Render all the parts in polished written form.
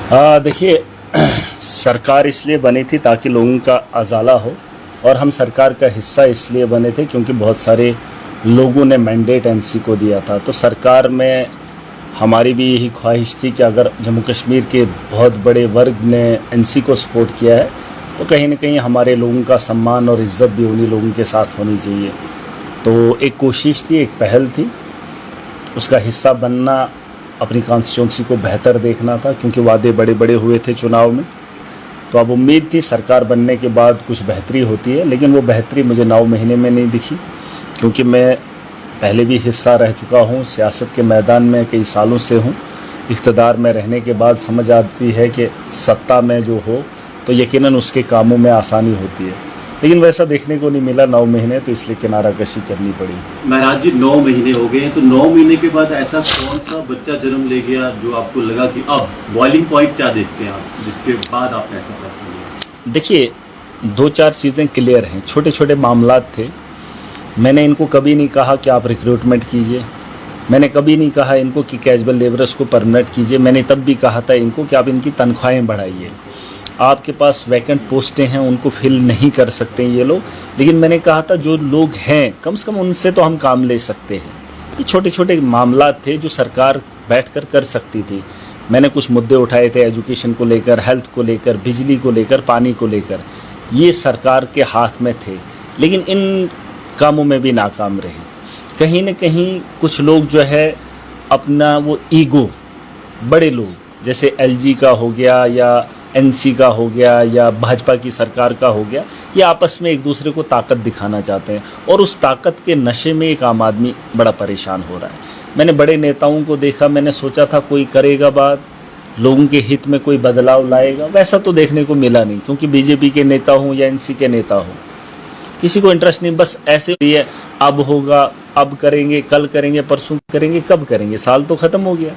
देखिए, सरकार इसलिए बनी थी ताकि लोगों का अजाला हो, और हम सरकार का हिस्सा इसलिए बने थे क्योंकि बहुत सारे लोगों ने मैंडेट एनसी को दिया था। तो सरकार में हमारी भी यही ख्वाहिश थी कि अगर जम्मू कश्मीर के बहुत बड़े वर्ग ने एनसी को सपोर्ट किया है तो कहीं ना कहीं हमारे लोगों का सम्मान और इज़्ज़त भी उन्हीं लोगों के साथ होनी चाहिए। तो एक कोशिश थी, एक पहल थी, उसका हिस्सा बनना अपनी कॉन्स्टिट्यूंसी को बेहतर देखना था, क्योंकि वादे बड़े बड़े हुए थे चुनाव में। तो अब उम्मीद थी सरकार बनने के बाद कुछ बेहतरी होती है, लेकिन वो बेहतरी मुझे 9 महीने में नहीं दिखी, क्योंकि मैं पहले भी हिस्सा रह चुका हूँ, सियासत के मैदान में कई सालों से हूँ। इक़्तिदार में रहने के बाद समझ आती है कि सत्ता में जो हो तो यकीनन उसके कामों में आसानी होती है, लेकिन वैसा देखने को नहीं मिला 9 महीने, तो इसलिए किनारा कशी करनी पड़ी। महाराज जी 9 महीने हो गए हैं, तो 9 महीने के बाद ऐसा कौन सा बच्चा जन्म ले गया जो आपको लगा कि अब बॉइलिंग पॉइंट क्या देखते हैं आप, जिसके बाद आपने ऐसा फैसला लिया? देखिए, 2-4 चीज़ें क्लियर हैं। छोटे छोटे मामलात थे। मैंने इनको कभी नहीं कहा कि आप रिक्रूटमेंट कीजिए, मैंने कभी नहीं कहा इनको कि कैजुअल लेबरर्स को परमानेंट कीजिए। मैंने तब भी कहा था इनको कि आप इनकी तनख्वाहें बढ़ाइए। आपके पास वैकेंट पोस्टें हैं, उनको फिल नहीं कर सकते ये लोग, लेकिन मैंने कहा था जो लोग हैं कम से कम उनसे तो हम काम ले सकते हैं। ये छोटे छोटे मामलात थे जो सरकार बैठकर कर सकती थी। मैंने कुछ मुद्दे उठाए थे एजुकेशन को लेकर, हेल्थ को लेकर, बिजली को लेकर, पानी को लेकर। ये सरकार के हाथ में थे, लेकिन इन कामों में भी नाकाम रहे। कहीं न कहीं कुछ लोग जो है अपना वो ईगो, बड़े लोग जैसे एलजी का हो गया या एनसी का हो गया या भाजपा की सरकार का हो गया, ये आपस में एक दूसरे को ताकत दिखाना चाहते हैं, और उस ताकत के नशे में एक आम आदमी बड़ा परेशान हो रहा है। मैंने बड़े नेताओं को देखा, मैंने सोचा था कोई करेगा बात, लोगों के हित में कोई बदलाव लाएगा, वैसा तो देखने को मिला नहीं। क्योंकि बीजेपी के नेता हों या एनसी के नेता हों, किसी को इंटरेस्ट नहीं, बस ऐसे ही है, अब होगा, अब करेंगे, कल करेंगे, परसों करेंगे, कब करेंगे। साल तो ख़त्म हो गया,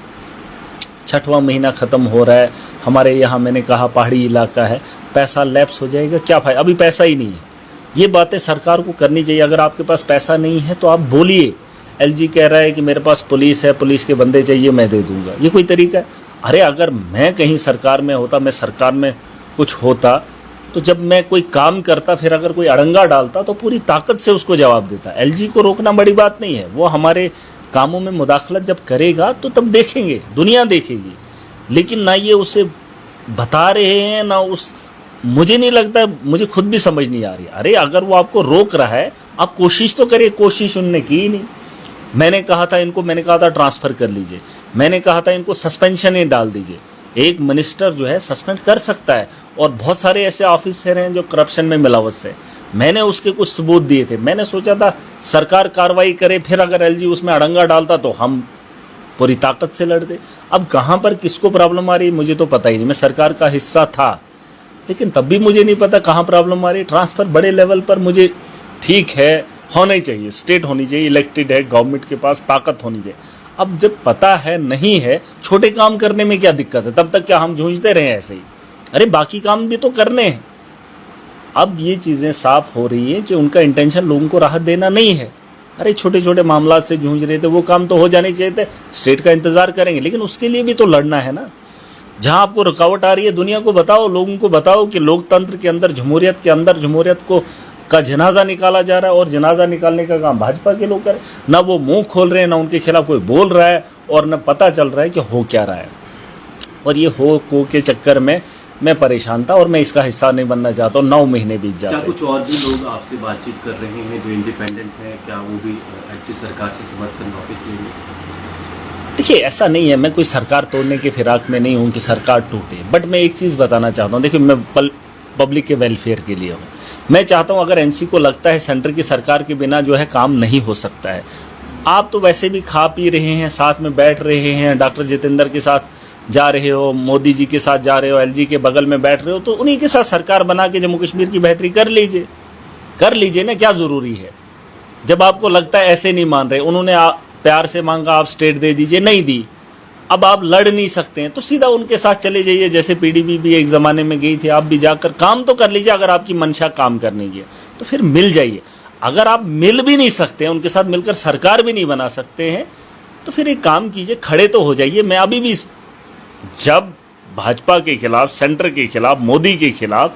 6वां महीना ख़त्म हो रहा है। हमारे यहाँ मैंने कहा पहाड़ी इलाका है, पैसा लैप्स हो जाएगा, क्या फायदा, अभी पैसा ही नहीं है। ये बातें सरकार को करनी चाहिए। अगर आपके पास पैसा नहीं है तो आप बोलिए। एलजी कह रहा है कि मेरे पास पुलिस है, पुलिस के बंदे चाहिए, मैं दे दूंगा, ये कोई तरीका है? अरे अगर मैं कहीं सरकार में होता, मैं सरकार में कुछ होता, तो जब मैं कोई काम करता, फिर अगर कोई अड़ंगा डालता तो पूरी ताकत से उसको जवाब देता। एलजी को रोकना बड़ी बात नहीं है, वो हमारे कामों में मुदाखलत जब करेगा तो तब देखेंगे, दुनिया देखेगी। लेकिन ना ये उसे बता रहे हैं, ना उस, मुझे नहीं लगता, मुझे खुद भी समझ नहीं आ रही। अरे अगर वो आपको रोक रहा है, आप कोशिश तो करिए। कोशिश उनने की ही नहीं। मैंने कहा था इनको, मैंने कहा था ट्रांसफ़र कर लीजिए, मैंने कहा था इनको सस्पेंशन ही डाल दीजिए। एक मिनिस्टर जो है सस्पेंड कर सकता है, और बहुत सारे ऐसे ऑफिसर हैं जो करप्शन में मिलावट से। मैंने उसके कुछ सबूत दिए थे। मैंने सोचा था सरकार कार्रवाई करे, फिर अगर एलजी उसमें अड़ंगा डालता तो हम पूरी ताकत से लड़ते। अब कहाँ पर किसको प्रॉब्लम आ रही है मुझे तो पता ही नहीं। मैं सरकार का हिस्सा था, लेकिन तब भी मुझे नहीं पता कहाँ प्रॉब्लम आ रही है। ट्रांसफ़र बड़े लेवल पर मुझे ठीक है, होना ही चाहिए, स्टेट होनी चाहिए, इलेक्टेड है, गवर्नमेंट के पास ताकत होनी चाहिए। अब जब पता है नहीं है, छोटे काम करने में क्या दिक्कत है? तब तक क्या हम जूझते रहे ऐसे ही? अरे बाकी काम भी तो करने हैं। अब ये चीज़ें साफ हो रही है कि उनका इंटेंशन लोगों को राहत देना नहीं है। अरे छोटे छोटे मामला से जूझ रहे थे, वो काम तो हो जाने चाहिए थे। स्टेट का इंतजार करेंगे, लेकिन उसके लिए भी तो लड़ना है ना। जहां आपको रुकावट आ रही है, दुनिया को बताओ, लोगों को बताओ कि लोकतंत्र के अंदर, जमहूरियत के अंदर, जमहूरियत को का जनाजा निकाला जा रहा है, और जनाजा निकालने का काम भाजपा के लोग करें। ना वो मुंह खोल रहे हैं, ना उनके खिलाफ कोई बोल रहा है, और न पता चल रहा है कि हो क्या रहा है। और ये हो के चक्कर में मैं परेशान था, और मैं इसका हिस्सा नहीं बनना चाहता हूँ। 9 महीने बीत जाते हैं। क्या कुछ और भी लोग आपसे बातचीत कर रहे हैं जो इंडिपेंडेंट हैं? क्या वो भी अच्छी सरकार से समर्थन वापस लेंगे? देखिए, ऐसा नहीं है, मैं कोई सरकार तोड़ने के फिराक में नहीं हूँ कि सरकार टूटे। बट मैं एक चीज़ बताना चाहता हूँ, देखिए मैं पब्लिक के वेलफेयर के लिए हूँ। मैं चाहता हूँ अगर एनसी को लगता है सेंटर की सरकार के बिना जो है काम नहीं हो सकता है, आप तो वैसे भी खा पी रहे हैं, साथ में बैठ रहे हैं, डॉक्टर जितेंद्र के साथ जा रहे हो, मोदी जी के साथ जा रहे हो, एलजी के बगल में बैठ रहे हो, तो उन्हीं के साथ सरकार बना के जम्मू कश्मीर की बेहतरी कर लीजिए ना। क्या ज़रूरी है? जब आपको लगता है ऐसे नहीं मान रहे, उन्होंने प्यार से मांगा, आप स्टेट दे दीजिए, नहीं दी, अब आप लड़ नहीं सकते हैं तो सीधा उनके साथ चले जाइए। जैसे पीडीपी भी एक ज़माने में गई थी, आप भी जाकर काम तो कर लीजिए। अगर आपकी मंशा काम करने की है तो फिर मिल जाइए। अगर आप मिल भी नहीं सकते हैं, उनके साथ मिलकर सरकार भी नहीं बना सकते हैं, तो फिर एक काम कीजिए, खड़े तो हो जाइए। मैं अभी भी, जब भाजपा के खिलाफ, सेंटर के खिलाफ, मोदी के खिलाफ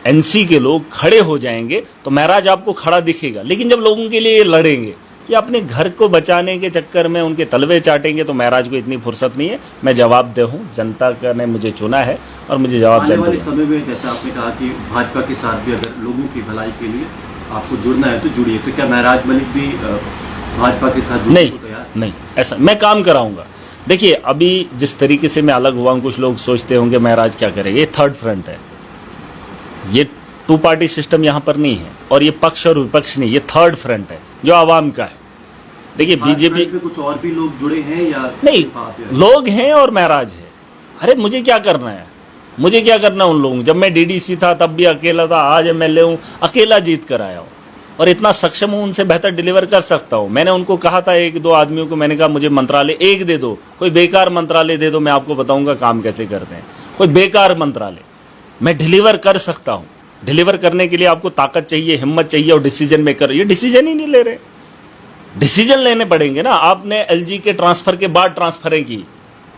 एनसी के लोग खड़े हो जाएंगे तो महराज आपको खड़ा दिखेगा। लेकिन जब लोगों के लिए ये लड़ेंगे कि अपने घर को बचाने के चक्कर में उनके तलवे चाटेंगे, तो महराज को इतनी फुर्सत नहीं है। मैं जवाबदेह हूँ, जनता ने मुझे चुना है और मुझे जवाब आने जनता वाले देगी। समय में जैसा आपने कहा कि भाजपा के साथ भी अगर लोगों की भलाई के लिए आपको जुड़ना है तो जुड़िए, तो क्या महराज मलिक भी भाजपा के साथ जुड़ने नहीं को तैयार? नहीं, ऐसा मैं काम कराऊंगा। देखिए, अभी जिस तरीके से मैं अलग हुआ हूं, कुछ लोग सोचते होंगे महराज क्या करेगा। ये थर्ड फ्रंट है, ये टू पार्टी सिस्टम यहाँ पर नहीं है, और ये पक्ष और विपक्ष नहीं, ये थर्ड फ्रंट है जो आवाम का है। देखिए बीजेपी में कुछ और भी लोग जुड़े हैं या नहीं, सिर्फ आप हैं? लोग हैं और महराज है। अरे मुझे क्या करना है, मुझे क्या करना उन लोगों। जब मैं डीडीसी था तब भी अकेला था, आज एमएलए हूं, अकेला जीत कर आया हूं और इतना सक्षम हूं, उनसे बेहतर डिलीवर कर सकता हूं। मैंने उनको कहा था, एक दो आदमियों को मैंने कहा मुझे मंत्रालय एक दे दो, कोई बेकार मंत्रालय दे दो, मैं आपको बताऊंगा काम कैसे करते हैं। कोई बेकार मंत्रालय मैं डिलीवर कर सकता हूं। डिलीवर करने के लिए आपको ताकत चाहिए, हिम्मत चाहिए और डिसीजन मेकर। ये डिसीजन ही नहीं ले रहे, डिसीजन लेने पड़ेंगे ना। आपने एलजी के ट्रांसफर के बाद ट्रांसफरें की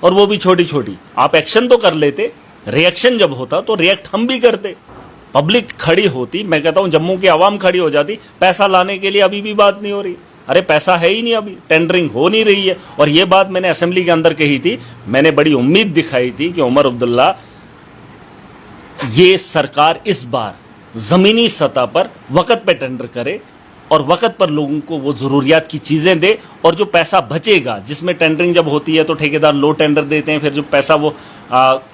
और वो भी छोटी छोटी। आप एक्शन तो कर लेते, रिएक्शन जब होता तो रिएक्ट हम भी करते। पब्लिक खड़ी होती, मैं कहता हूं जम्मू की आवाम खड़ी हो जाती। पैसा लाने के लिए अभी भी बात नहीं हो रही। अरे पैसा है ही नहीं, अभी टेंडरिंग हो नहीं रही है। और ये बात मैंने असेंबली के अंदर कही थी। मैंने बड़ी उम्मीद दिखाई थी कि उमर अब्दुल्ला, ये सरकार इस बार जमीनी सतह पर वक्त पे टेंडर करे और वक्त पर लोगों को वो जरूरियात की चीजें दे। और जो पैसा बचेगा, जिसमें टेंडरिंग जब होती है तो ठेकेदार लो टेंडर देते हैं, फिर जो पैसा वो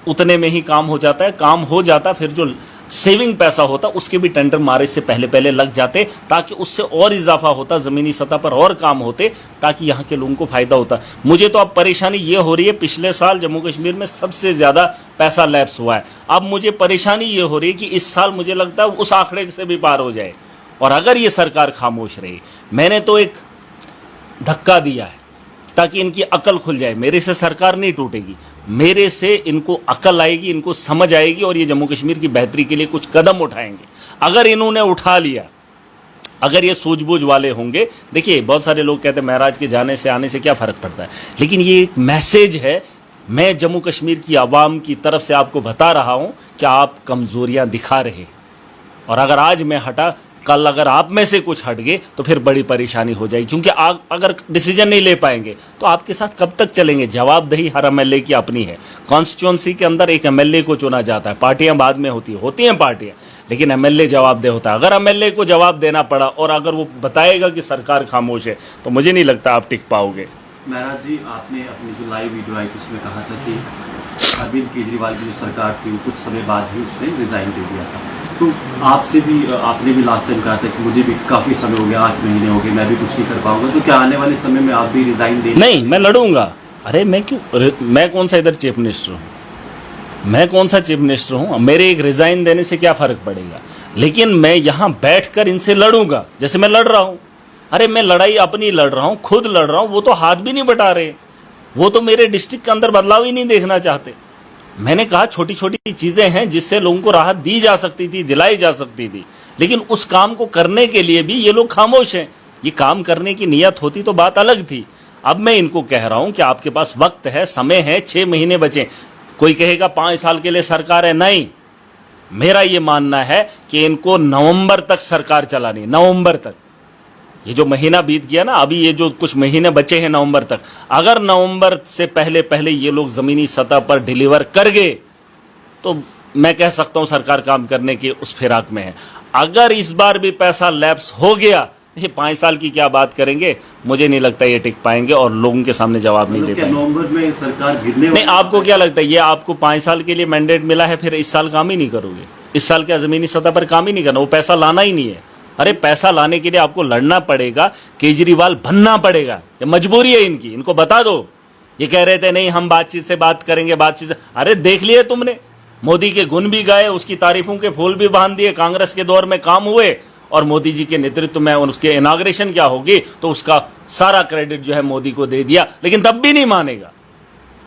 उतने में ही काम हो जाता है, काम हो जाता, फिर जो सेविंग पैसा होता उसके भी टेंडर मारे से पहले पहले लग जाते, ताकि उससे और इजाफा होता, जमीनी सतह पर और काम होते, ताकि यहाँ के लोगों को फायदा होता। मुझे तो अब परेशानी ये हो रही है, पिछले साल जम्मू कश्मीर में सबसे ज्यादा पैसा लैप्स हुआ है। अब मुझे परेशानी ये हो रही है कि इस साल मुझे लगता है उस आंकड़े से भी पार हो जाए। और अगर ये सरकार खामोश रही, मैंने तो एक धक्का दिया है ताकि इनकी अकल खुल जाए। मेरे से सरकार नहीं टूटेगी, मेरे से इनको अकल आएगी, इनको समझ आएगी और ये जम्मू कश्मीर की बेहतरी के लिए कुछ कदम उठाएंगे। अगर इन्होंने उठा लिया, अगर ये सूझबूझ वाले होंगे। देखिए, बहुत सारे लोग कहते हैं महराज के जाने से आने से क्या फर्क पड़ता है, लेकिन ये एक मैसेज है। मैं जम्मू कश्मीर की आवाम की तरफ से आपको बता रहा हूं कि आप कमजोरियां दिखा रहे, और अगर आज मैं हटा, कल अगर आप में से कुछ हट गए तो फिर बड़ी परेशानी हो जाएगी। क्योंकि अगर डिसीजन नहीं ले पाएंगे तो आपके साथ कब तक चलेंगे। जवाबदेही हर एमएलए की अपनी है। कॉन्स्टिट्यूंसी के अंदर एक एमएलए को चुना जाता है, पार्टियां बाद में होती हैं पार्टियां, लेकिन एमएलए जवाबदेह होता है। अगर एमएलए को जवाब देना पड़ा और अगर वो बताएगा कि सरकार खामोश है, तो मुझे नहीं लगता आप टिक पाओगे। महराज जी, आपने अपनी जो लाइव वीडियो आई थी उसमें कहा था कि अरविंद केजरीवाल की जो सरकार थी कुछ समय बाद ही उसने रिजाइन दे दिया था। तो आपसे भी, आपने भी लास्ट टाइम कहा था कि मुझे भी काफ़ी समय हो गया, 8 महीने हो गए, मैं भी कुछ नहीं कर पाऊंगा। तो क्या आने वाले समय में आप भी रिजाइन देंगे? नहीं, मैं लड़ूंगा। अरे मैं क्यों, मैं कौन सा इधर चीफ मिनिस्टर हूँ, मैं कौन सा चीफ मिनिस्टर हूँ। मेरे एक रिजाइन देने से क्या फर्क पड़ेगा, लेकिन मैं यहाँ बैठकर इनसे लड़ूंगा जैसे मैं लड़ रहा हूँ। अरे मैं लड़ाई अपनी लड़ रहा हूँ, खुद लड़ रहा हूँ। वो तो हाथ भी नहीं बटा रहे, वो तो मेरे डिस्ट्रिक्ट के अंदर बदलाव ही नहीं देखना चाहते। मैंने कहा छोटी छोटी चीजें हैं जिससे लोगों को राहत दी जा सकती थी, दिलाई जा सकती थी, लेकिन उस काम को करने के लिए भी ये लोग खामोश हैं। ये काम करने की नियत होती तो बात अलग थी। अब मैं इनको कह रहा हूं कि आपके पास वक्त है, समय है, 6 महीने बचे। कोई कहेगा 5 साल के लिए सरकार है, नहीं, मेरा ये मानना है कि इनको नवंबर तक सरकार चलानी, नवंबर तक। ये जो महीना बीत गया ना, अभी ये जो कुछ महीने बचे हैं नवंबर तक, अगर नवंबर से पहले पहले ये लोग जमीनी सतह पर डिलीवर कर गए तो मैं कह सकता हूं सरकार काम करने के उस फिराक में है। अगर इस बार भी पैसा लैप्स हो गया, ये 5 साल की क्या बात करेंगे, मुझे नहीं लगता ये टिक पाएंगे और लोगों के सामने जवाब नहीं दे पाएंगे। नवंबर में सरकार गिरने नहीं, आपको क्या लगता है, ये आपको 5 साल के लिए मैंडेट मिला है, फिर इस साल काम ही नहीं करोगे? इस साल क्या जमीनी सतह पर काम ही नहीं करना? वो पैसा लाना ही नहीं है। अरे पैसा लाने के लिए आपको लड़ना पड़ेगा, केजरीवाल बनना पड़ेगा, ये मजबूरी है इनकी। इनको बता दो। ये कह रहे थे नहीं हम बातचीत से बात करेंगे, बातचीत से, अरे देख लिए तुमने, मोदी के गुण भी गाए, उसकी तारीफों के फूल भी बांध दिए, कांग्रेस के दौर में काम हुए और मोदी जी के नेतृत्व में उसके इनॉग्रेशन क्या होगी तो उसका सारा क्रेडिट जो है मोदी को दे दिया, लेकिन तब भी नहीं मानेगा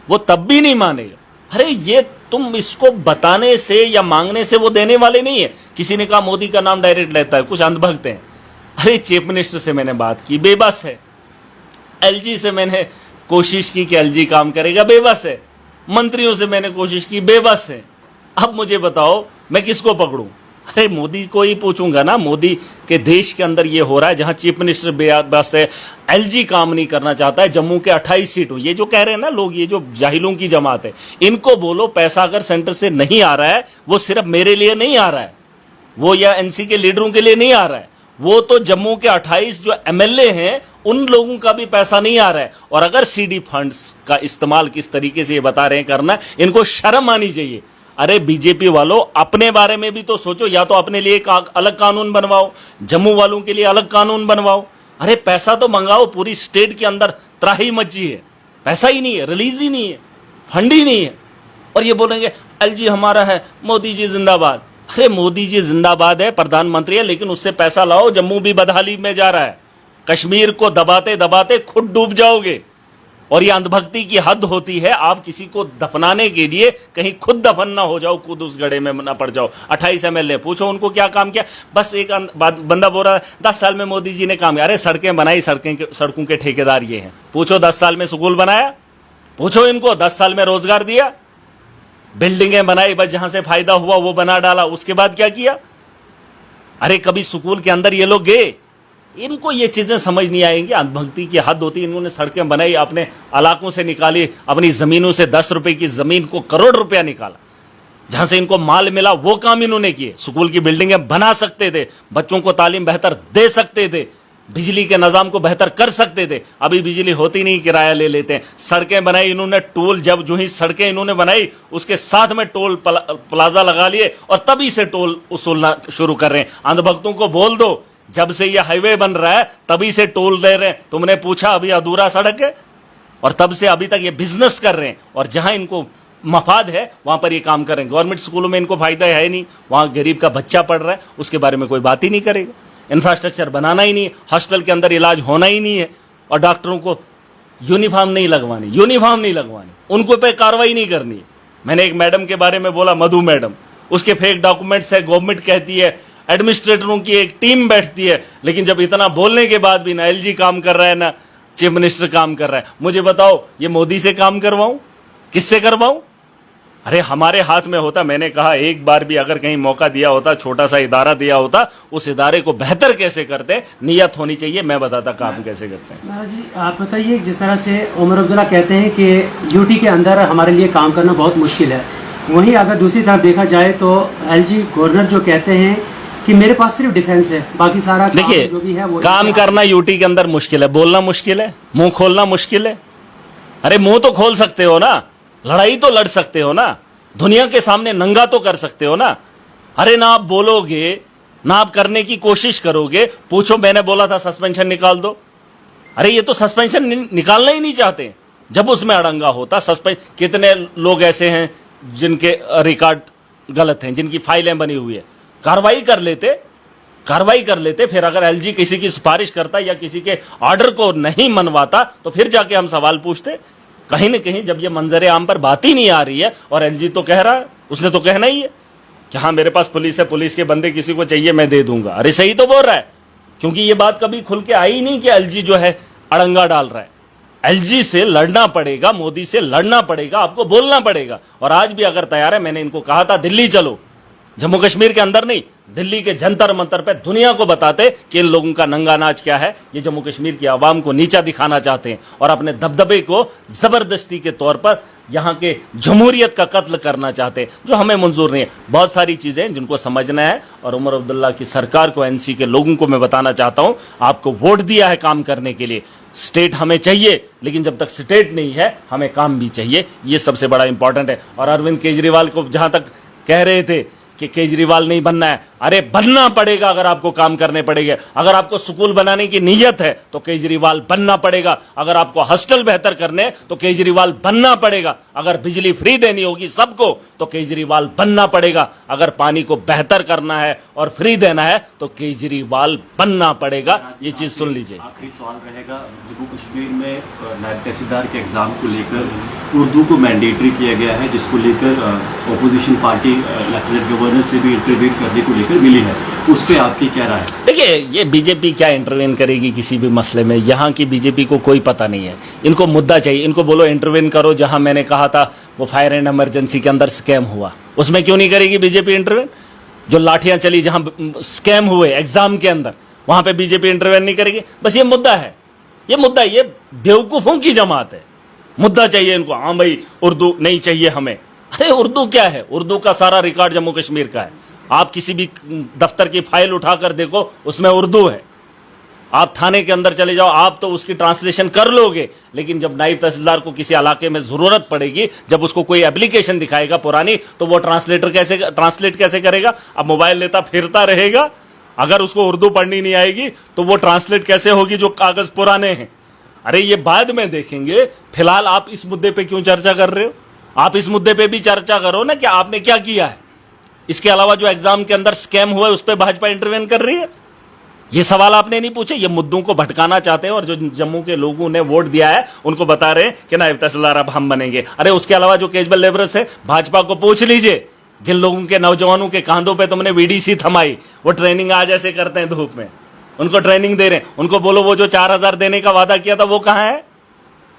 वो, तब भी नहीं मानेगा। अरे ये तुम इसको बताने से या मांगने से वो देने वाले नहीं है। किसी ने कहा मोदी का नाम डायरेक्ट लेता है, कुछ अंधभक्त हैं। अरे चीफ मिनिस्टर से मैंने बात की, बेबस है। एलजी से मैंने कोशिश की कि एलजी काम करेगा, बेबस है। मंत्रियों से मैंने कोशिश की, बेबस है। अब मुझे बताओ मैं किसको पकड़ूं? अरे मोदी को ही पूछूंगा ना। मोदी के देश के अंदर ये हो रहा है जहां चीफ मिनिस्टर बस है, एलजी काम नहीं करना चाहता है, जम्मू के 28 सीट हो। ये जो कह रहे हैं ना लोग, ये जो जाहिलों की जमात है, इनको बोलो पैसा अगर सेंटर से नहीं आ रहा है, वो सिर्फ मेरे लिए नहीं आ रहा है, वो या एनसी के लीडरों के लिए नहीं आ रहा है, वो तो जम्मू के 28 जो एमएलए हैं उन लोगों का भी पैसा नहीं आ रहा है। और अगर सीडी फंड्स का इस्तेमाल किस तरीके से ये बता रहे हैं करना, इनको शर्म आनी चाहिए। अरे बीजेपी वालों, अपने बारे में भी तो सोचो। या तो अपने लिए एक अलग कानून बनवाओ, जम्मू वालों के लिए अलग कानून बनवाओ। अरे पैसा तो मंगाओ। पूरी स्टेट के अंदर त्राही मची है, पैसा ही नहीं है, रिलीज ही नहीं है, फंड ही नहीं है, और ये बोलेंगे एलजी हमारा है, मोदी जी जिंदाबाद। अरे मोदी जी जिंदाबाद है, प्रधानमंत्री है, लेकिन उससे पैसा लाओ। जम्मू भी बदहाली में जा रहा है, कश्मीर को दबाते दबाते खुद डूब जाओगे। और ये अंधभक्ति की हद होती है। आप किसी को दफनाने के लिए कहीं खुद दफन ना हो जाओ, खुद उस गड्ढे में ना पड़ जाओ। 28 एमएलए, पूछो उनको क्या काम किया। बस एक बंदा बोल रहा है 10 साल में मोदी जी ने काम किया। अरे सड़कें बनाई, सड़कों के ठेकेदार ये हैं। पूछो 10 साल में स्कूल बनाया? पूछो इनको 10 साल में रोजगार दिया? बिल्डिंगें बनाई, बस जहां से फायदा हुआ वो बना डाला, उसके बाद क्या किया? अरे कभी स्कूल के अंदर ये लोग गए? इनको ये चीजें समझ नहीं आएंगी। अंधभक्ति की हद होती है। इन्होंने सड़कें बनाई, अपने इलाकों से निकाली, अपनी जमीनों से 10 रुपए की जमीन को करोड़ रुपया निकाला, जहां से इनको माल मिला वो काम इन्होंने किए। स्कूल की बिल्डिंगें बना सकते थे, बच्चों को तालीम बेहतर दे सकते थे, बिजली के निजाम को बेहतर कर सकते थे। अभी बिजली होती नहीं, किराया ले लेते हैं। सड़कें बनाई इन्होंने, टोल, जब जो ही सड़कें इन्होंने बनाई उसके साथ में टोल प्लाजा लगा लिए और तभी से टोल वसूलना शुरू कर रहे हैं। अंधभक्तों को बोल दो, जब से ये हाईवे बन रहा है तभी से टोल ले रहे हैं। तुमने पूछा अभी अधूरा सड़क है? और तब से अभी तक ये बिजनेस कर रहे हैं, और जहां इनको मफाद है वहां पर ये काम कर रहे हैं। गवर्नमेंट स्कूलों में इनको फायदा है नहीं, वहां गरीब का बच्चा पढ़ रहा है, उसके बारे में कोई बात ही नहीं करेगा। इंफ्रास्ट्रक्चर बनाना ही नहीं है, हॉस्पिटल के अंदर इलाज होना ही नहीं है, और डॉक्टरों को यूनिफॉर्म नहीं लगवानी, उनको पे कार्रवाई नहीं करनी है। मैंने एक मैडम के बारे में बोला, मधु मैडम, उसके फेक डॉक्यूमेंट्स है, गवर्नमेंट कहती है, एडमिनिस्ट्रेटरों की एक टीम बैठती है, लेकिन जब इतना बोलने के बाद भी ना एलजी काम कर रहा है ना चीफ मिनिस्टर काम कर रहा है। मुझे बताओ ये मोदी से काम करवाऊं? किससे करवाऊं? अरे हमारे हाथ में होता। मैंने कहा एक बार भी अगर कहीं मौका दिया होता, छोटा सा इदारा दिया होता, उस इदारे को बेहतर कैसे करते, नियत होनी चाहिए, मैं बताता काम कैसे करते हैं। जी आप बताइए, जिस तरह से उमर अब्दुल्ला कहते हैं कि यूटी के अंदर हमारे लिए काम करना बहुत मुश्किल है, वहीं अगर दूसरी तरफ देखा जाए तो एलजी गवर्नर जो कहते हैं कि मेरे पास सिर्फ डिफेंस है, बाकी सारा देखिए जो भी है वो काम करना यूटी के अंदर मुश्किल है, बोलना मुश्किल है, मुंह खोलना मुश्किल है। अरे मुंह तो खोल सकते हो ना, लड़ाई तो लड़ सकते हो ना, दुनिया के सामने नंगा तो कर सकते हो ना। अरे ना आप बोलोगे, ना आप करने की कोशिश करोगे। पूछो मैंने बोला था सस्पेंशन निकाल दो, अरे ये तो सस्पेंशन निकालना ही नहीं चाहते। जब उसमें अड़ंगा होता कितने लोग ऐसे हैं जिनके रिकॉर्ड गलत हैं, जिनकी फाइलें बनी हुई है, कार्रवाई कर लेते। फिर अगर एलजी किसी की सिफारिश करता या किसी के ऑर्डर को नहीं मनवाता तो फिर जाके हम सवाल पूछते। कहीं न कहीं जब ये मंजरे आम पर बात ही नहीं आ रही है, और एलजी तो कह रहा है, उसने तो कहना ही है कि हाँ मेरे पास पुलिस है, पुलिस के बंदे किसी को चाहिए मैं दे दूंगा। अरे सही तो बोल रहा है, क्योंकि ये बात कभी खुल के आई नहीं कि एलजी जो है अड़ंगा डाल रहा है। एलजी से लड़ना पड़ेगा, मोदी से लड़ना पड़ेगा, आपको बोलना पड़ेगा। और आज भी अगर तैयार है, मैंने इनको कहा था दिल्ली चलो, जम्मू कश्मीर के अंदर नहीं, दिल्ली के जंतर मंतर पे दुनिया को बताते कि इन लोगों का नंगा नाच क्या है। ये जम्मू कश्मीर की आवाम को नीचा दिखाना चाहते हैं और अपने दबदबे को जबरदस्ती के तौर पर यहाँ के जमहूरियत का कत्ल करना चाहते हैं, जो हमें मंजूर नहीं है। बहुत सारी चीजें जिनको समझना है, और उमर अब्दुल्ला की सरकार को, एनसी के लोगों को मैं बताना चाहता हूं, आपको वोट दिया है काम करने के लिए। स्टेट हमें चाहिए, लेकिन जब तक स्टेट नहीं है हमें काम भी चाहिए, ये सबसे बड़ा इंपॉर्टेंट है। और अरविंद केजरीवाल को जहां तक कह रहे थे कि केजरीवाल नहीं बनना है, अरे बनना पड़ेगा अगर आपको काम करने पड़ेगा। अगर आपको स्कूल बनाने की नीयत है तो केजरीवाल बनना पड़ेगा। अगर आपको हॉस्टल बेहतर करने तो केजरीवाल बनना पड़ेगा। अगर बिजली फ्री देनी होगी सबको तो केजरीवाल बनना पड़ेगा। अगर पानी को बेहतर करना है और फ्री देना है तो केजरीवाल बनना पड़ेगा। ये चीज सुन लीजिए। आखिरी सवाल रहेगा, जम्मू कश्मीर में नायब तहसीलदार के एग्जाम को लेकर उर्दू को मैंडेटरी किया गया है, जिसको लेकर अपोजिशन पार्टी लेफ्टिनेंट गवर्नर से भी इंटरव्यू करने को लेकर सीटें मिली है, उस पर आपकी क्या राय है? देखिए, ये बीजेपी क्या इंटरवेन करेगी किसी भी मसले में? यहाँ की बीजेपी को कोई पता नहीं है। इनको मुद्दा चाहिए, इनको बोलो इंटरवेन करो। जहाँ मैंने कहा था वो फायर एंड इमरजेंसी के अंदर स्कैम हुआ, उसमें क्यों नहीं करेगी बीजेपी इंटरवेन? जो लाठियां चली जहां स्कैम हुए एग्जाम के अंदर, वहां पे बीजेपी इंटरवेन नहीं करेगी। बस ये मुद्दा है, ये मुद्दा, ये बेवकूफों की जमात है। मुद्दा चाहिए इनको, हाँ भाई उर्दू नहीं चाहिए हमें। अरे उर्दू क्या है? उर्दू का सारा रिकॉर्ड जम्मू कश्मीर का है। आप किसी भी दफ्तर की फाइल उठाकर देखो, उसमें उर्दू है। आप थाने के अंदर चले जाओ, आप तो उसकी ट्रांसलेशन कर लोगे, लेकिन जब नायब तहसीलदार को किसी इलाके में जरूरत पड़ेगी, जब उसको कोई एप्लीकेशन दिखाएगा पुरानी, तो वो ट्रांसलेट कैसे करेगा? अब मोबाइल लेता फिरता रहेगा, अगर उसको उर्दू पढ़नी नहीं आएगी तो वो ट्रांसलेट कैसे होगी जो कागज पुराने हैं? अरे ये बाद में देखेंगे, फिलहाल आप इस मुद्दे पे क्यों चर्चा कर रहे हो? आप इस मुद्दे पे भी चर्चा करो ना कि आपने क्या किया है। इसके अलावा जो एग्जाम के अंदर स्कैम हुआ है उस पर भाजपा इंटरवेन कर रही है। ये सवाल आपने नहीं पूछे। ये मुद्दों को भटकाना चाहते हैं, और जो जम्मू के लोगों ने वोट दिया है उनको बता रहे हैं कि नायब तहसीलदार अब हम बनेंगे। अरे उसके अलावा जो कैजुअल लेबरर्स है, भाजपा को पूछ लीजिए, जिन लोगों के नौजवानों के कांधों पे तुमने वीडीसी थमाई, वो ट्रेनिंग आज ऐसे करते हैं धूप में, उनको ट्रेनिंग दे रहे हैं। उनको बोलो वो जो 4,000 देने का वादा किया था वो कहां है?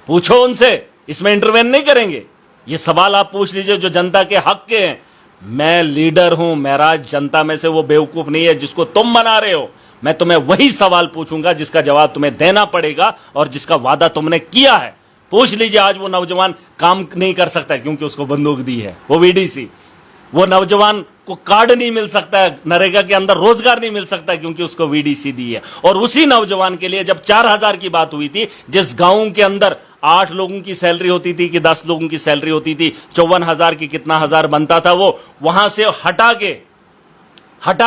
पूछो उनसे। इसमें इंटरवेन नहीं करेंगे। ये सवाल आप पूछ लीजिए जो जनता के हक के हैं। मैं लीडर हूं, मेरा जनता में से वो बेवकूफ नहीं है जिसको तुम बना रहे हो। मैं तुम्हें वही सवाल पूछूंगा जिसका जवाब तुम्हें देना पड़ेगा और जिसका वादा तुमने किया है। पूछ लीजिए, आज वो नौजवान काम नहीं कर सकता क्योंकि उसको बंदूक दी है, वो वीडीसी। वो नौजवान को कार्ड नहीं मिल सकता है, नरेगा के अंदर रोजगार नहीं मिल सकता क्योंकि उसको वीडीसी दी है। और उसी नौजवान के लिए जब 4,000 की बात हुई थी, जिस गांव के अंदर 8 लोगों की सैलरी होती थी कि 10 लोगों की सैलरी होती थी, 54,000 की कितना हजार बनता था, वो वहां से हटा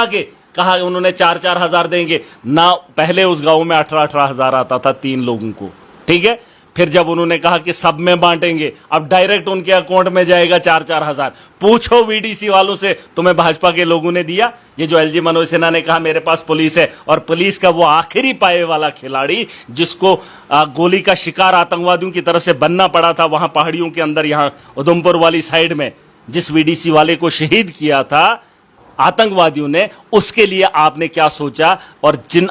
के कहा उन्होंने 4-4 हजार देंगे ना। पहले उस गांव में 18-18 हजार आता था 3 लोगों को, ठीक है। फिर जब उन्होंने कहा कि सब में बांटेंगे, अब डायरेक्ट उनके अकाउंट में जाएगा 4-4 हजार। पूछो वीडीसी वालों से, तुम्हें भाजपा के लोगों ने दिया? ये जो एलजी मनोज सिन्हा ने कहा मेरे पास पुलिस है, और पुलिस का वो आखिरी पाए वाला खिलाड़ी जिसको गोली का शिकार आतंकवादियों की तरफ से बनना पड़ा था वहां पहाड़ियों के अंदर, यहां उधमपुर वाली साइड में, जिस वीडीसी वाले को शहीद किया था आतंकवादियों ने, उसके लिए आपने क्या सोचा? और जिन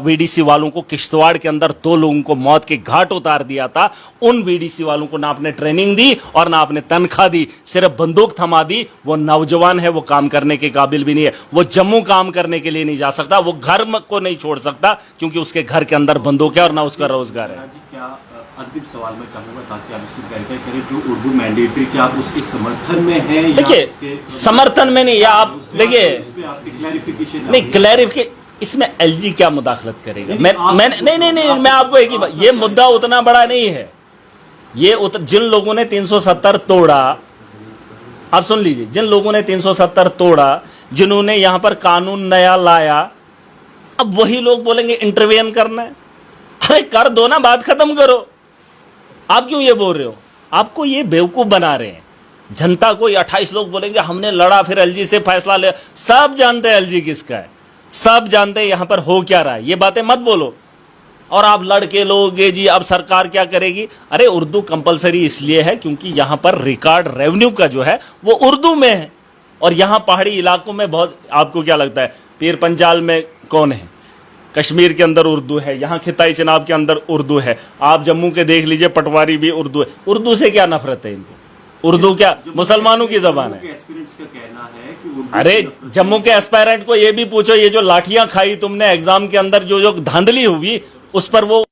वीडीसी वालों को किश्तवाड़ के अंदर 2 लोगों को मौत के घाट उतार दिया था, उन वीडीसी वालों को ना आपने ट्रेनिंग दी और ना आपने तनख्वाह दी, सिर्फ बंदूक थमा दी। वो नौजवान है, वो काम करने के काबिल भी नहीं है। वो जम्मू काम करने के लिए नहीं जा सकता, वो घर को नहीं छोड़ सकता क्योंकि उसके घर के अंदर बंदूक है और ना उसका रोजगार है। क्या अंतिम सवाल मैं चाहूंगा ताकि आप इसको क्लैरिफाई करें, जो उर्दू मैंडेटरी, क्या आप उसके समर्थन में हैं या देखिए, समर्थन में नहीं, या आप देखिए क्लैरिफिकेशन नहीं, क्लैरिफिकेशन इसमें एलजी क्या मुदाखलत करेगा? मैं आपको एक ही बात, ये मुद्दा उतना बड़ा नहीं है। ये जिन लोगों ने 370 तोड़ा, आप सुन लीजिए, जिन लोगों ने 370 तोड़ा, जिन्होंने यहां पर कानून नया लाया, अब वही लोग बोलेंगे इंटरवेन करना है। अरे कर दो ना, बात खत्म करो। आप क्यों ये बोल रहे हो? आपको ये बेवकूफ बना रहे हैं। जनता को 28 लोग बोलेंगे हमने लड़ा फिर एलजी से फैसला लिया। सब जानते हैं एलजी किसका है, सब जानते हैं यहां पर हो क्या रहा है। ये बातें मत बोलो। और आप लड़के लोगे जी अब सरकार क्या करेगी? अरे उर्दू कंपलसरी इसलिए है क्योंकि यहां पर रिकॉर्ड रेवेन्यू का जो है वो उर्दू में है। और यहां पहाड़ी इलाकों में बहुत, आपको क्या लगता है पीर पंजाल में कौन है? कश्मीर के अंदर उर्दू है, यहाँ खिताई चिनाब के अंदर उर्दू है, आप जम्मू के देख लीजिए पटवारी भी उर्दू है। उर्दू से क्या नफरत है इनको? उर्दू क्या मुसलमानों की जबान है? अरे जम्मू के एस्पायरेंट को ये भी पूछो, ये जो लाठियां खाई तुमने एग्जाम के अंदर, जो धांधली हुई, उस पर वो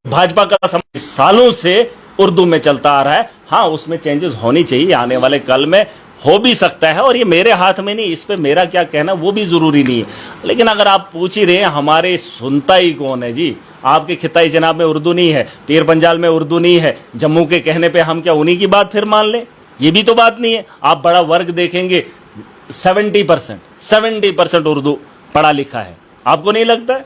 भाजपा का सालों से उर्दू में चलता आ रहा है। हाँ, उसमें चेंजेस होनी चाहिए, आने वाले कल में हो भी सकता है, और ये मेरे हाथ में नहीं, इस पे मेरा क्या कहना वो भी जरूरी नहीं है। लेकिन अगर आप पूछ ही रहे हैं, हमारे सुनता ही कौन है जी? आपके खिताई जनाब में उर्दू नहीं है, पीर पंजाल में उर्दू नहीं है, जम्मू के कहने पे हम क्या उन्हीं की बात फिर मान लें? ये भी तो बात नहीं है। आप बड़ा वर्ग देखेंगे 70% उर्दू पढ़ा लिखा है, आपको नहीं लगता है?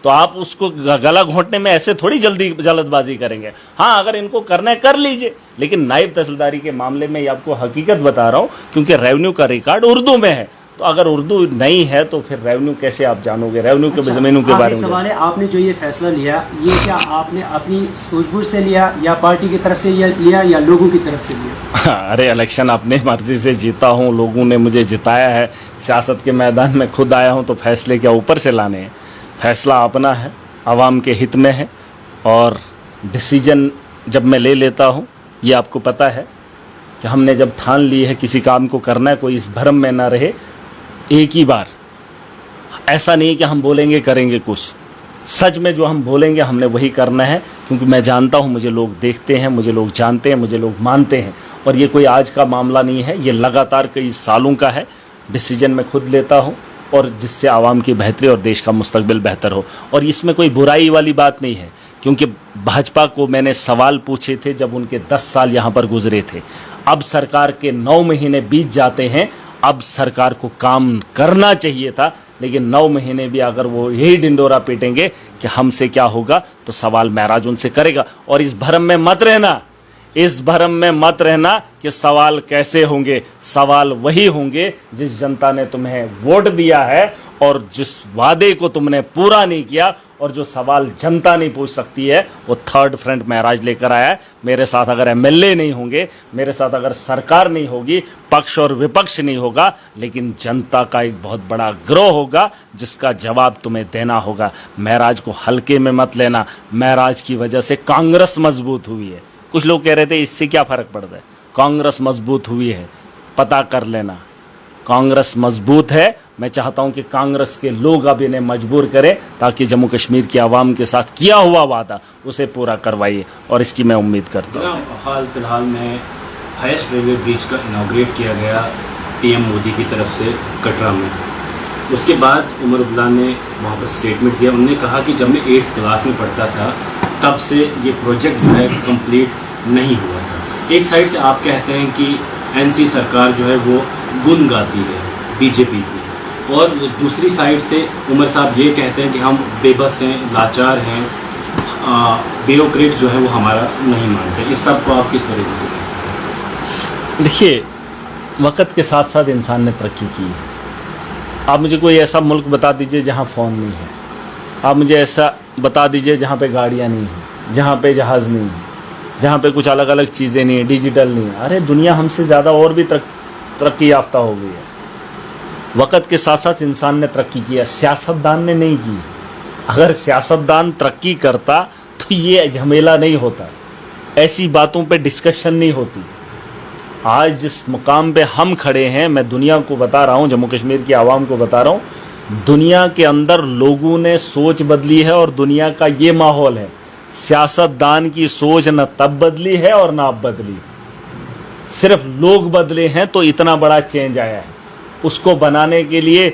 तो आप उसको गला घोंटने में ऐसे थोड़ी जल्दबाजी करेंगे। हाँ, अगर इनको करना है कर लीजिए, लेकिन नायब तहसीलदारी के मामले में आपको हकीकत बता रहा हूं, क्योंकि रेवेन्यू का रिकॉर्ड उर्दू में है। तो अगर उर्दू नहीं है तो फिर रेवेन्यू कैसे आप जानोगे, रेवेन्यू के ज़मीनों के बारे में। सवाल है, आपने जो ये फैसला लिया, ये क्या आपने अपनी सूझबूझ से लिया या पार्टी की तरफ से ये लिया या लोगों की तरफ से लिया? अरे इलेक्शन अपनी मर्जी से जीता हूँ, लोगों ने मुझे जिताया है, सियासत के मैदान में खुद आया हूँ, तो फैसले क्या ऊपर से लाने हैं? फैसला अपना है, आवाम के हित में है। और डिसीजन जब मैं ले लेता हूँ, ये आपको पता है कि हमने जब ठान ली है किसी काम को करना है, कोई इस भ्रम में ना रहे। एक ही बार, ऐसा नहीं है कि हम बोलेंगे करेंगे कुछ, सच में जो हम बोलेंगे हमने वही करना है, क्योंकि मैं जानता हूँ मुझे लोग देखते हैं, मुझे लोग जानते हैं, मुझे लोग मानते हैं। और ये कोई आज का मामला नहीं है, ये लगातार कई सालों का है। डिसीजन मैं खुद लेता हूँ और जिससे आवाम की बेहतरी और देश का मुस्तकबिल बेहतर हो। और इसमें कोई बुराई वाली बात नहीं है, क्योंकि भाजपा को मैंने सवाल पूछे थे जब उनके 10 साल यहाँ पर गुजरे थे। अब सरकार के 9 महीने बीत जाते हैं, अब सरकार को काम करना चाहिए था, लेकिन 9 महीने भी अगर वो यही डिंडोरा पीटेंगे कि हमसे क्या होगा, तो सवाल महराज उनसे करेगा। और इस भ्रम में मत रहना, इस भ्रम में मत रहना कि सवाल कैसे होंगे। सवाल वही होंगे जिस जनता ने तुम्हें वोट दिया है और जिस वादे को तुमने पूरा नहीं किया। और जो सवाल जनता नहीं पूछ सकती है वो थर्ड फ्रंट महराज लेकर आया है। मेरे साथ अगर एमएलए नहीं होंगे, मेरे साथ अगर सरकार नहीं होगी, पक्ष और विपक्ष नहीं होगा, लेकिन जनता का एक बहुत बड़ा गिरोह होगा जिसका जवाब तुम्हें देना होगा। महराज को हल्के में मत लेना। महराज की वजह से कांग्रेस मजबूत हुई है। कुछ लोग कह रहे थे इससे क्या फ़र्क पड़ता है, कांग्रेस मजबूत हुई है, पता कर लेना। कांग्रेस मजबूत है। मैं चाहता हूं कि कांग्रेस के लोग अब इन्हें मजबूर करें ताकि जम्मू कश्मीर की आवाम के साथ किया हुआ वादा उसे पूरा करवाइए, और इसकी मैं उम्मीद करता हूँ। हाल फिलहाल में हाईएस्ट रेलवे ब्रिज का इनाग्रेट किया गया पीएम मोदी की तरफ से कटरा में। उसके बाद उमर अब्दुल्ला ने वहाँ पर स्टेटमेंट दिया। उन्होंने कहा कि जब मैं 8th क्लास में पढ़ता था तब से ये प्रोजेक्ट जो है कंप्लीट नहीं हुआ था। एक साइड से आप कहते हैं कि एनसी सरकार जो है वो गुन गाती है बीजेपी की, और दूसरी साइड से उमर साहब ये कहते हैं कि हम बेबस हैं, लाचार हैं, ब्यूरोक्रेट जो है वो हमारा नहीं मानते। इस सब को आप किस तरीके से देखते हैं? देखिए, वक्त के साथ साथ इंसान ने तरक्की की है। आप मुझे कोई ऐसा मुल्क बता दीजिए जहाँ फ़ोन नहीं है, आप मुझे ऐसा बता दीजिए जहाँ पे गाड़ियाँ नहीं हैं, जहाँ पे जहाज़ नहीं है, जहाँ पे कुछ अलग अलग चीज़ें नहीं है, डिजिटल नहीं है। अरे दुनिया हमसे ज़्यादा और भी तरक्की याफ्ता हो गई है। वक्त के साथ साथ इंसान ने तरक्की किया, सियासतदान ने नहीं की। अगर सियासतदान तरक्की करता तो ये झमेला नहीं होता, ऐसी बातों पे डिस्कशन नहीं होती। आज जिस मुकाम पे हम खड़े हैं, मैं दुनिया को बता रहा हूँ, जम्मू कश्मीर की आवाम को बता रहा हूँ, दुनिया के अंदर लोगों ने सोच बदली है और दुनिया का ये माहौल है। सियासतदान की सोच न तब बदली है और ना अब बदली, सिर्फ लोग बदले हैं तो इतना बड़ा चेंज आया है। उसको बनाने के लिए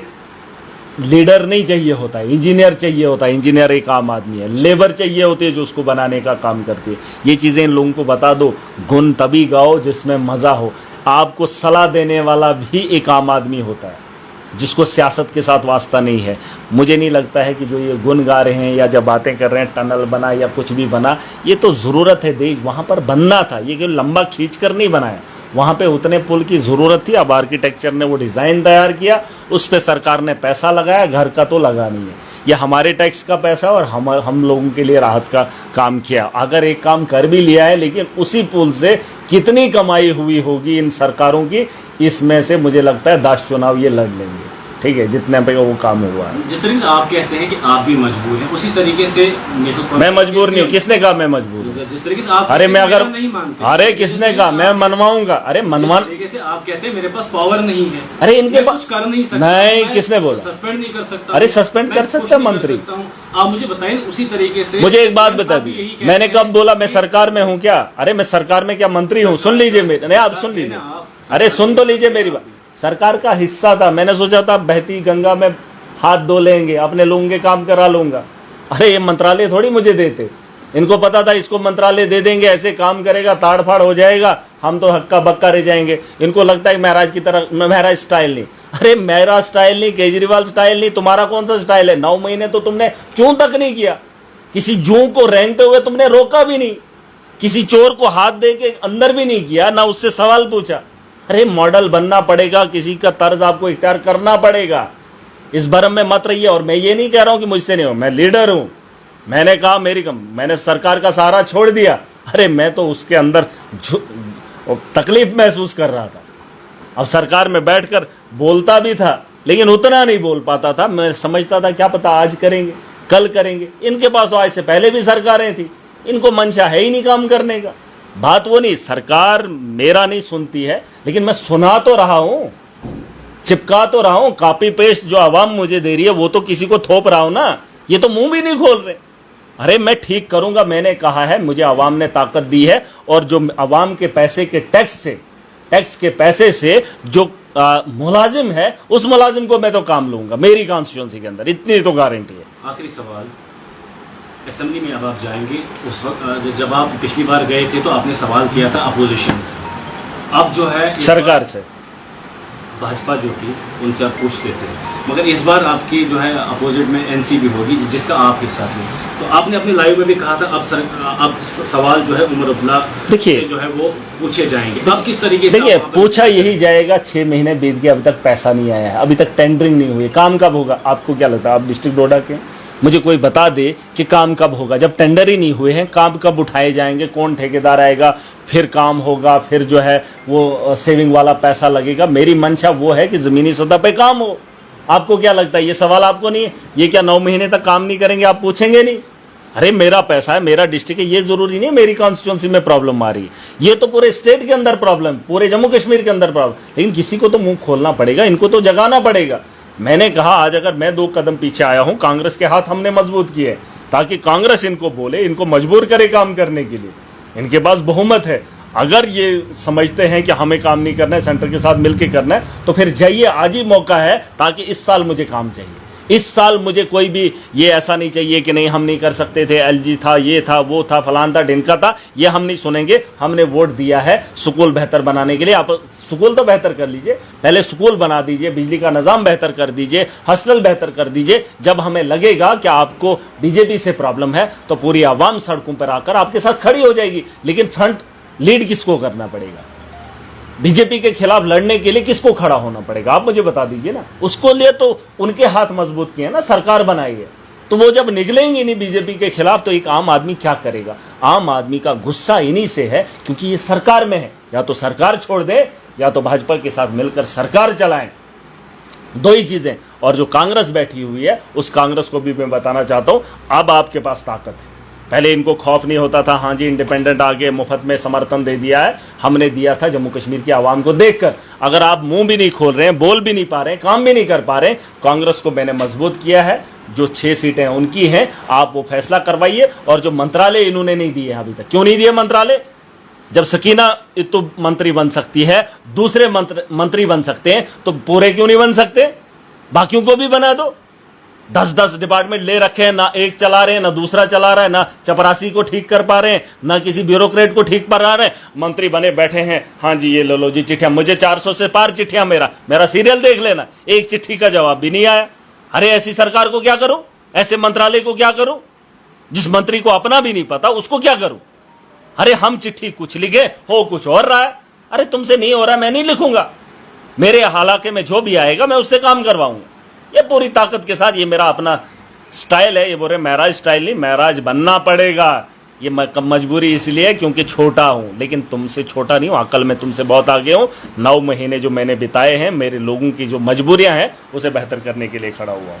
लीडर नहीं चाहिए होता है, इंजीनियर चाहिए होता है। इंजीनियर एक आम आदमी है, लेबर चाहिए होती है जो उसको बनाने का काम करती है। ये चीज़ें इन लोगों को बता दो। गुन तभी गाओ जिसमें मज़ा हो। आपको सलाह देने वाला भी एक आम आदमी होता है जिसको सियासत के साथ वास्ता नहीं है। मुझे नहीं लगता है कि जो ये गुन गा रहे हैं या जब बातें कर रहे हैं टनल बना या कुछ भी बना, ये तो ज़रूरत है, देश वहाँ पर बनना था, ये क्यों लंबा खींच कर नहीं बनाया। वहाँ पे उतने पुल की ज़रूरत थी, अब आर्किटेक्चर ने वो डिज़ाइन तैयार किया, उस पर सरकार ने पैसा लगाया, घर का तो लगा नहीं है। ये हमारे टैक्स का पैसा और हम लोगों के लिए राहत का काम किया। अगर एक काम कर भी लिया है, लेकिन उसी पुल से कितनी कमाई हुई होगी इन सरकारों की, इसमें से मुझे लगता है 10 चुनाव ये लड़ लेंगे। ठीक है, जितने पे वो काम हुआ है। जिस तरीके से आप कहते हैं कि आप भी मजबूर हैं, उसी तरीके से मैं मजबूर नहीं हूँ। किसने कहा मैं मजबूर हूँ? जिस तरीके से आप अरे मैं अगर नहीं मानते, अरे किसने कहा मैं मनवाऊंगा? अरे मनवान तरीके से आप कहते हैं मेरे पास पावर नहीं है, अरे इनके पास कर नहीं सकता, नहीं, किसने बोला? सस्पेंड नहीं कर सकता। अरे सस्पेंड कर सकता मंत्री। आप मुझे बताइए उसी तरीके से। मुझे एक बात बता दी, मैंने कब बोला मैं सरकार में हूँ क्या? अरे मैं सरकार में क्या मंत्री हूँ? सुन लीजिए मेरे, नहीं आप सुन लीजिए, अरे सुन तो लीजिए मेरी बात। सरकार का हिस्सा था, मैंने सोचा था बहती गंगा में हाथ धो लेंगे, अपने लोगों के काम करा लूंगा। अरे ये मंत्रालय थोड़ी मुझे देते, इनको पता था इसको मंत्रालय दे देंगे, ऐसे काम करेगा, ताड़ फाड़ हो जाएगा, हम तो हक्का बक्का रह जाएंगे। इनको लगता है महराज की तरह, मेरा स्टाइल नहीं। अरे मेरा स्टाइल नहीं, केजरीवाल स्टाइल नहीं, तुम्हारा कौन सा स्टाइल है? 9 महीने तो तुमने चूं तक नहीं किया, किसी जू को रेंगते हुए तुमने रोका भी नहीं, किसी चोर को हाथ दे के अंदर भी नहीं किया, ना उससे सवाल पूछा। अरे मॉडल बनना पड़ेगा, किसी का तर्ज आपको इख्तियार करना पड़ेगा, इस भरम में मत रहिए। और मैं ये नहीं कह रहा हूं कि मुझसे नहीं हो, मैं लीडर हूं, मैंने कहा मैंने सरकार का सहारा छोड़ दिया, अरे मैं तो उसके अंदर तकलीफ महसूस कर रहा था। अब सरकार में बैठकर बोलता भी था, लेकिन उतना नहीं बोल पाता था। मैं समझता था क्या पता आज करेंगे, कल करेंगे। इनके पास तो आज से पहले भी सरकारें थी, इनको मंशा है ही नहीं काम करने का। बात वो नहीं, सरकार मेरा नहीं सुनती है, लेकिन मैं सुना तो रहा हूं, चिपका तो रहा हूं। कॉपी पेस्ट जो आवाम मुझे दे रही है वो तो किसी को थोप रहा हूं ना, ये तो मुंह भी नहीं खोल रहे। अरे मैं ठीक करूंगा, मैंने कहा है, मुझे आवाम ने ताकत दी है, और जो आवाम के पैसे के टैक्स के पैसे से जो मुलाजिम है, उस मुलाजिम को मैं तो काम लूंगा मेरी कॉन्स्टिट्यूंसी के अंदर, इतनी तो गारंटी है। आखिरी सवाल, असेंबली में अब आप जाएंगे, उस वक्त जब आप पिछली बार गए थे तो आपने सवाल किया था अपोजिशन से, अब जो है सरकार से, भाजपा जो थी उनसे आप पूछते थे, मगर इस बार आपकी जो है अपोजिट में एनसीपी होगी जिसका आप हिस्सा थे, तो आपने अपने लाइव में भी कहा था अब सवाल जो है उमर अब्दुल्ला से जो है वो पूछे जाएंगे, तो आप किस तरीके से? देखिए, पूछा यही जाएगा। 6 महीने बीत गए, अभी तक पैसा नहीं आया है, अभी तक टेंडरिंग नहीं हुई, काम कब होगा? आपको क्या लगता है? आप डिस्ट्रिक्ट डोडा के, मुझे कोई बता दे कि काम कब होगा? जब टेंडर ही नहीं हुए हैं, काम कब उठाए जाएंगे? कौन ठेकेदार आएगा? फिर काम होगा, फिर जो है वो सेविंग वाला पैसा लगेगा। मेरी मंशा वो है कि ज़मीनी सतह पे काम हो। आपको क्या लगता है? ये सवाल आपको नहीं है? ये क्या 9 महीने तक काम नहीं करेंगे? आप पूछेंगे नहीं? अरे मेरा पैसा है, मेरा डिस्ट्रिक्ट है, ये जरूरी नहीं मेरी कॉन्स्टिट्यूंसी में प्रॉब्लम आ रही है, ये तो पूरे स्टेट के अंदर प्रॉब्लम, पूरे जम्मू कश्मीर के अंदर प्रॉब्लम। लेकिन किसी को तो मुंह खोलना पड़ेगा, इनको तो जगाना पड़ेगा। मैंने कहा आज अगर मैं 2 कदम पीछे आया हूं, कांग्रेस के हाथ हमने मजबूत किए ताकि कांग्रेस इनको बोले, इनको मजबूर करे काम करने के लिए। इनके पास बहुमत है। अगर ये समझते हैं कि हमें काम नहीं करना है, सेंटर के साथ मिलकर करना है, तो फिर जाइए, आज ही मौका है। ताकि इस साल मुझे काम चाहिए, इस साल मुझे कोई भी ये ऐसा नहीं चाहिए कि नहीं हम नहीं कर सकते थे, एलजी था, ये था, वो था, फलान था, ढिनका था, ये हम नहीं सुनेंगे। हमने वोट दिया है स्कूल बेहतर बनाने के लिए। आप स्कूल तो बेहतर कर लीजिए, पहले स्कूल बना दीजिए, बिजली का निजाम बेहतर कर दीजिए, हॉस्टल बेहतर कर दीजिए। जब हमें लगेगा कि आपको बीजेपी से प्रॉब्लम है तो पूरी आवाम सड़कों पर आकर आपके साथ खड़ी हो जाएगी। लेकिन फ्रंट लीड किसको करना पड़ेगा? बीजेपी के खिलाफ लड़ने के लिए किसको खड़ा होना पड़ेगा? आप मुझे बता दीजिए ना। उसको लिए तो उनके हाथ मजबूत किए ना, सरकार बनाई है। तो वो जब निकलेंगे नहीं बीजेपी के खिलाफ, तो एक आम आदमी क्या करेगा? आम आदमी का गुस्सा इन्हीं से है, क्योंकि ये सरकार में है। या तो सरकार छोड़ दे, या तो भाजपा के साथ मिलकर सरकार चलाएं, 2 ही चीजें। और जो कांग्रेस बैठी हुई है, उस कांग्रेस को भी मैं बताना चाहता हूं, अब आपके पास ताकत है। पहले इनको खौफ नहीं होता था, हाँ जी इंडिपेंडेंट आगे मुफ्त में समर्थन दे दिया है, हमने दिया था जम्मू कश्मीर की आवाम को देखकर। अगर आप मुंह भी नहीं खोल रहे हैं, बोल भी नहीं पा रहे हैं, काम भी नहीं कर पा रहे हैं, कांग्रेस को मैंने मजबूत किया है। जो 6 सीटें उनकी हैं, आप वो फैसला करवाइए। और जो मंत्रालय इन्होंने नहीं दिए अभी तक, क्यों नहीं दिए मंत्रालय? जब सकीना तो मंत्री बन सकती है, दूसरे मंत्री बन सकते हैं, तो पूरे क्यों नहीं बन सकते? बाकियों को भी बना दो। 10-10 डिपार्टमेंट ले रखे हैं, ना एक चला रहे हैं, ना दूसरा चला रहा है, ना चपरासी को ठीक कर पा रहे हैं, ना किसी ब्यूरोक्रेट को ठीक कर रहे हैं। मंत्री बने बैठे हैं, हाँ जी ये लो जी चिट्ठियां, मुझे 400 से पार चिट्ठियां, मेरा सीरियल देख लेना, एक चिट्ठी का जवाब भी नहीं आया। अरे ऐसी सरकार को क्या करूं? ऐसे मंत्रालय को क्या करूं? जिस मंत्री को अपना भी नहीं पता, उसको क्या करूं? अरे हम चिट्ठी कुछ लिखे, हो कुछ और रहा है। अरे तुमसे नहीं हो रहा, मैं नहीं लिखूंगा, मेरे हालाके में जो भी आएगा मैं उससे काम करवाऊंगा। ये पूरी ताकत के साथ, ये मेरा अपना स्टाइल है। ये बोल रहे महराज स्टाइल नहीं, महराज बनना पड़ेगा। ये मजबूरी इसलिए क्योंकि छोटा हूं, लेकिन तुमसे छोटा नहीं हूं, अकल में तुमसे बहुत आगे हूं। 9 महीने जो मैंने बिताए हैं, मेरे लोगों की जो मजबूरियां हैं, उसे बेहतर करने के लिए खड़ा हुआ हूं।